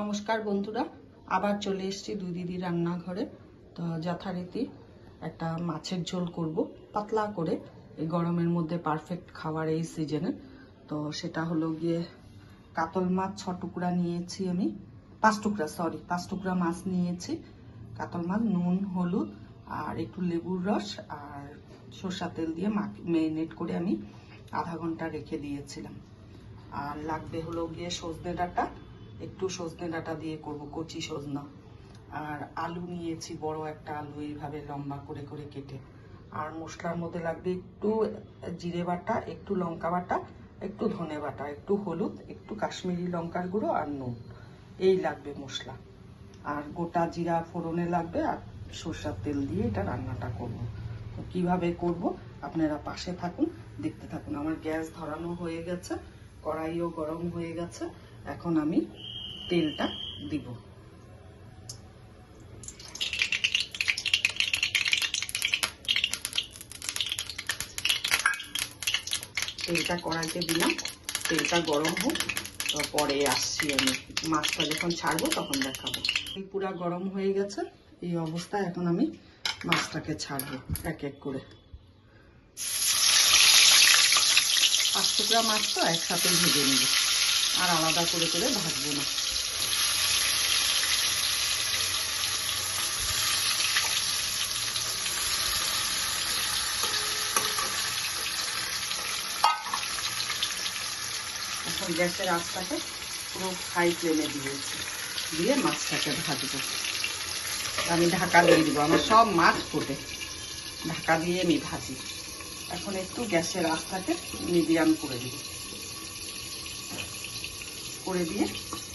নমস্কার বন্ধুরা, আবার চলে এসেছি দুই দিদি রান্নাঘরে। তো যথারীতি একটা মাছের ঝোল করব পাতলা করে, এই গরমের মধ্যে পারফেক্ট খাবার এই সিজনে। তো সেটা হলো গিয়ে কাতল মাছ 6 টুকরা নিয়েছি আমি, 5 টুকরা মাছ নিয়েছি। কাতল মাছ নুন হলুদ আর একটু লেবুর রস আর সরষের তেল দিয়ে ম্যারিনেট করে আমি আধা ঘন্টা রেখে দিয়েছিলাম। আর লাগবে হলো গিয়ে সজনে ডাঁটা, একটু সজনে ডাঁটা দিয়ে করব, কচি সজনা। আর আলু নিয়েছি, বড় একটা আলু এইভাবে লম্বা করে করে কেটে। আর মশলার মধ্যে লাগবে একটু জিরে বাটা, একটু লঙ্কা বাটা, একটু ধনে বাটা, একটু হলুদ, একটু কাশ্মীরি লঙ্কার গুঁড়ো আর নুন, এই লাগবে মশলা। আর গোটা জিরা ফোড়নে লাগবে আর সরষের তেল দিয়ে এটা রান্নাটা করব। তো কীভাবে করব আপনারা পাশে থাকুন, দেখতে থাকুন। আমার গ্যাস ধরানো হয়ে গেছে, কড়াইও গরম হয়ে গেছে। এখন আমি তেলটা দিব। তেলটা কড়াইতে দিলাম, তেলটা গরম হোক, তো পরে আসছি আমি। মাছটা যখন ছাড়বো তখন দেখাবো। পুরা গরম হয়ে গেছে, এই অবস্থায় এখন আমি মাছটাকে ছাড়বো এক এক করে। 5 টুকরা মাছ তো একসাথে ভেজে নেব, আর আলাদা করে করে ভাজবো না। এখন গ্যাসের আঁচটাকে পুরো হাই ফ্লেমে দিয়েছি, দিয়ে মাছটাকে ভাজবো। আমি ঢাকা দিয়ে দিব, আমার সব মাছ ফোটে, ঢাকা দিয়ে আমি ভাজি। এখন একটু গ্যাসের আঁচটাকে মিডিয়াম করে দিব, করে দিয়ে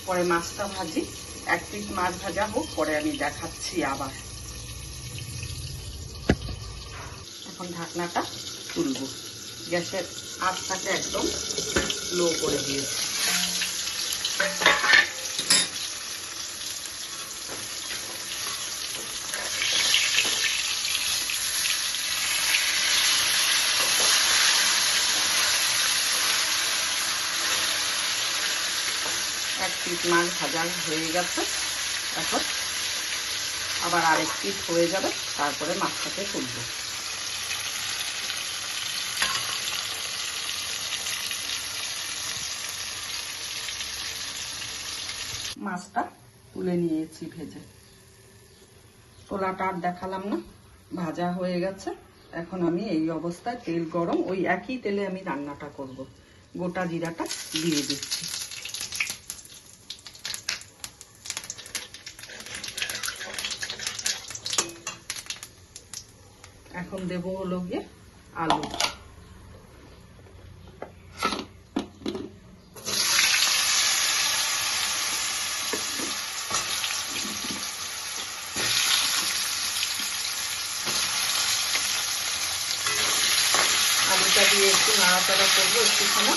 পরে মাছটা ভাজি। 1 পিস মাছ ভাজা হোক, পরে আমি দেখাচ্ছি আবার। এখন ঢাকনাটা তুলব, গ্যাসের আঁচটাকে একদম লো করে দিয়েছি। এক পিস মাছ ভাজা হয়ে গেছে, এখন আবার আরেক পিস হয়ে যাবে, তারপরে মাছটাকে তুলব। মাছটা তুলে নিয়েছি ভেজে, তোলাটা আর দেখালাম না, ভাজা হয়ে গেছে। এখন আমি এই অবস্থায়, তেল গরম, ওই একই তেলে আমি রান্নাটা করব। গোটা জিরাটা দিয়ে দিচ্ছি। এখন দেব হলো গিয়ে আলু। আলুটা দিয়ে একটু নাড়াচাড়া করবো, একটুখানি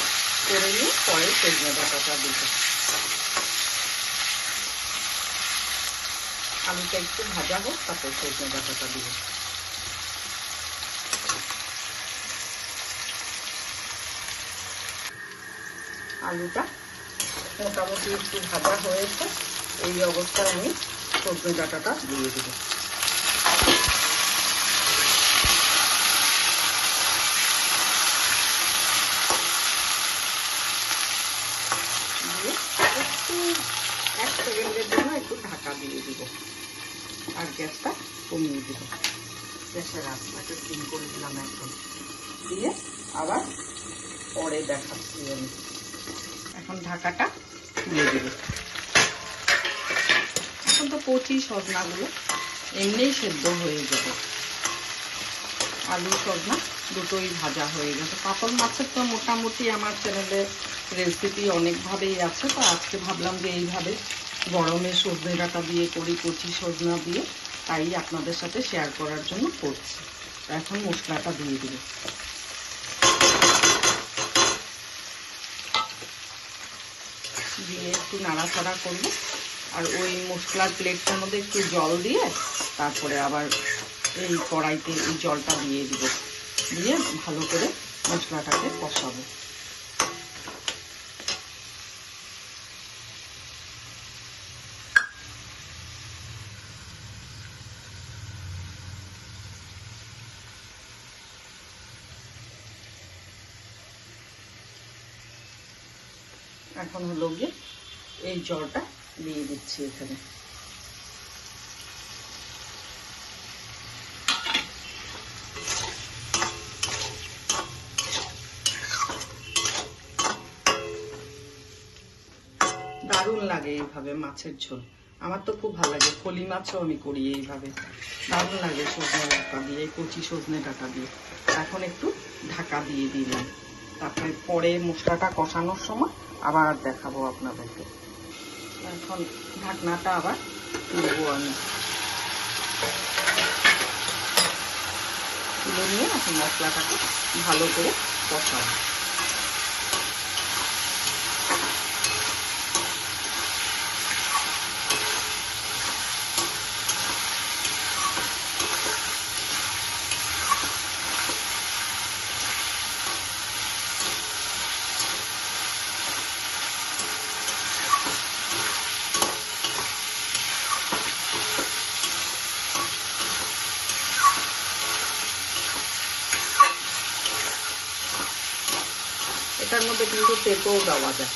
করে নিয়ে পরে সজনে ডাঁটাটা দিব। আলুটা একটু ভাজা হোক, তারপর সজনে ডাঁটাটা দিব। আলুটা মোটামুটি একটু ভাজা হয়েছে, এই অবস্থায় আমি সজনে ডাঁটাটা দিয়ে দিব। দিয়ে একটু 1 সেকেন্ডের জন্য একটু ঢাকা দিয়ে দিব, আর গ্যাসটা কমিয়ে দিব। গ্যাসের আঁচটাকে সিম করে দিলাম এখন, দিয়ে আবার পরে দেখাচ্ছি আমি। এখন ঢাকাটা তুলে দেব। এখন তো কচি সজনাগুলো এমনিই সেদ্ধ হয়ে যাবে। আলু সজনা দুটোই ভাজা হয়ে গেছে। কাতল মাছের তো মোটামুটি আমার চ্যানেলে রেসিপি অনেকভাবেই আছে, তো আজকে ভাবলাম যে এইভাবে গরমে সজনে ডাঁটা দিয়ে করি, কচি সজনা দিয়ে, তাই আপনাদের সাথে শেয়ার করার জন্য করছি। এখন মশলাটা দিয়ে দিব। দিয়ে একটু নাড়াচাড়া করবো, আর ওই মশলার প্লেটটার মধ্যে একটু জল দিয়ে তারপরে আবার এই কড়াইতে এই জলটা দিয়ে দিব, দিয়ে ভালো করে মশলাটাকে কষাবো। এখন হলো গিয়ে এই জলটা দিয়ে দিচ্ছি এখানে। দারুণ লাগে এইভাবে মাছের ঝোল, আমার তো খুব ভালো লাগে। ফলি মাছও আমি করি এইভাবে, দারুণ লাগে সজনে ডাঁটা দিয়ে, কচি সজনে ডাঁটা দিয়ে। এখন একটু ঢাকা দিয়ে দিলাম, তারপরে পরে মশলাটা কষানোর সময় আবার দেখাবো আপনাদেরকে। এখন ঢাকনাটা আবার তুলবো আমি, তুলে নিয়ে এখন মশলাটাকে ভালো করে কষাবো। এটার মধ্যে কিন্তু তেঁতুল দেওয়া যায়।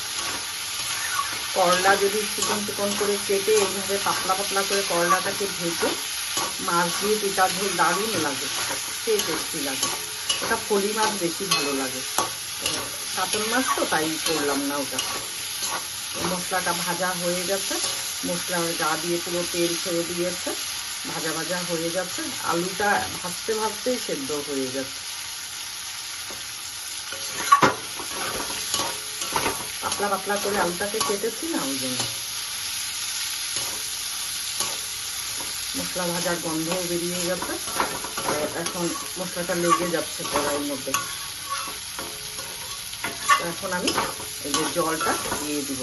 করলা যদি চিকন চিকন করে কেটে এইভাবে পাতলা পাতলা করে করলাটাকে ভেজে মাছ দিয়ে পিঠা ঝোল দারুণ লাগে, সেই টেস্টি লাগে। ওটা ফলি মাছ বেশি ভালো লাগে, কাতল মাছ তো তাই করলাম না ওটা। মশলাটা ভাজা হয়ে গেছে, মশলা গা দিয়ে পুরো তেল ছেড়ে দিয়েছে, ভাজা ভাজা হয়ে যাচ্ছে। আলুটা ভাজতে ভাজতেই সেদ্ধ হয়ে যাচ্ছে। পাতলা পাতলা করে আলুটাকে কেটেছি না, ওই জন্য। মশলা ভাজার গন্ধও বেরিয়ে গেছে, এখন মশলাটা লেগে যাচ্ছে কড়াইয়ের মধ্যে। এখন আমি এই যে জলটা দিয়ে দিব।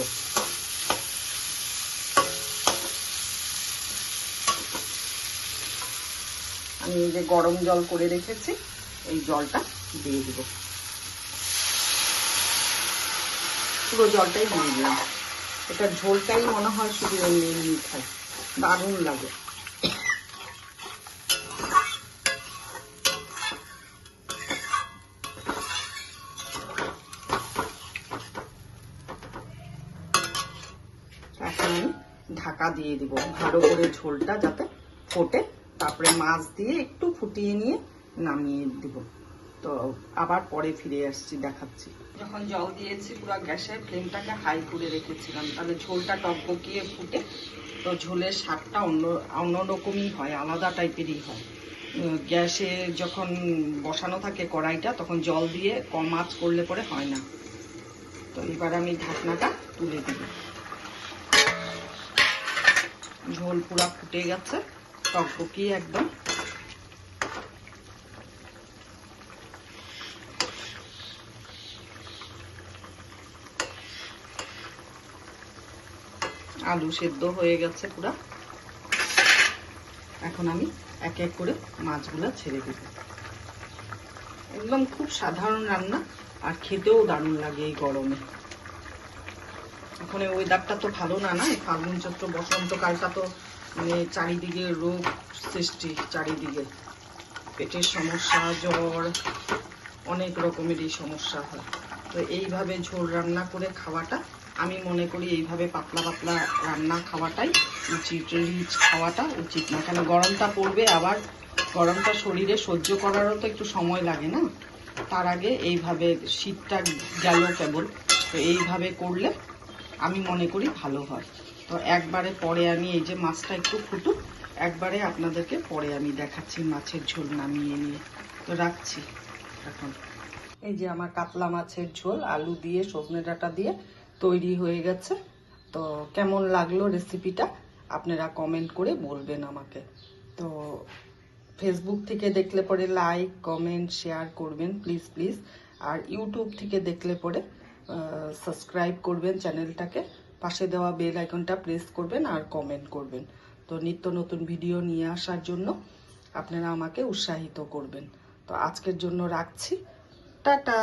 আমি এই যে গরম জল করে রেখেছি, এই জলটা দিয়ে দিব। পুরো জলটাই দিয়ে দিলাম। এটা ঝোলটাই মনে হয় শুধু এমনি খায়, দারুণ লাগে। এখন আমি ঢাকা দিয়ে দিব ভালো করে, ঝোলটা যাতে ফোটে। তারপরে মাছ দিয়ে একটু ফুটিয়ে নিয়ে নামিয়ে দিব। তো আবার পরে ফিরে আসছি, দেখাচ্ছি। যখন জল দিয়েছি পুরো গ্যাসের ফ্লেমটাকে হাই করে রেখেছিলাম, তাহলে ঝোলটা টকবকিয়ে ফুটে, তো ঝোলের স্বাদটা অন্যরকমই হয়, আলাদা টাইপেরই হয়। গ্যাসে যখন বসানো থাকে কড়াইটা, তখন জল দিয়ে কম আঁচ করলে পরে হয় না। তো এবার আমি ঢাকনাটা তুলে দিব। ঝোল পুরা ফুটে গেছে, টকবকিয়ে একদম। আলু সেদ্ধ হয়ে গেছে পুরা। এখন আমি এক এক করে মাছগুলো ছেড়ে দেব। একদম খুব সাধারণ রান্না, আর খেতেও দারুণ লাগে এই গরমে। এখন ওয়েদারটা তো ভালো না, না ফাল্গুন চৈত্র বসন্তকালটা তো মানে চারিদিকে রোগ সৃষ্টি, চারিদিকে পেটের সমস্যা, জ্বর, অনেক রকমেরই সমস্যা হয়। তো এইভাবে ঝোল রান্না করে খাওয়াটা, আমি মনে করি এইভাবে পাতলা পাতলা রান্না খাওয়াটাই উচিত, রিচ খাওয়াটা উচিত না। কেন গরমটা পড়বে, আবার গরমটা শরীরে সহ্য করারও তো একটু সময় লাগে না। তার আগে এইভাবে শীতটা গেল কেবল, তো এইভাবে করলে আমি মনে করি ভালো হয়। তো একবারে পরে আমি এই যে মাছটা একটু ফুটুক, একবারে আপনাদেরকে পরে আমি দেখাচ্ছি মাছের ঝোল নামিয়ে নিয়ে। তো রাখছি এখন। এই যে আমার কাতলা মাছের ঝোল আলু দিয়ে সজনে ডাঁটা দিয়ে তৈরি হয়ে গেছে। তো কেমন লাগলো রেসিপিটা আপনারা কমেন্ট করে বলবেন আমাকে। তো ফেসবুক থেকে দেখলে পরে লাইক কমেন্ট শেয়ার করবেন প্লিজ প্লিজ। আর ইউটিউব থেকে দেখলে পরে সাবস্ক্রাইব করবেন চ্যানেলটাকে, পাশে দেওয়া বেল আইকনটা প্রেস করবেন আর কমেন্ট করবেন। তো নিত্য নতুন ভিডিও নিয়ে আসার জন্য আপনারা আমাকে উৎসাহিত করবেন। তো আজকের জন্য রাখছি, টাটা।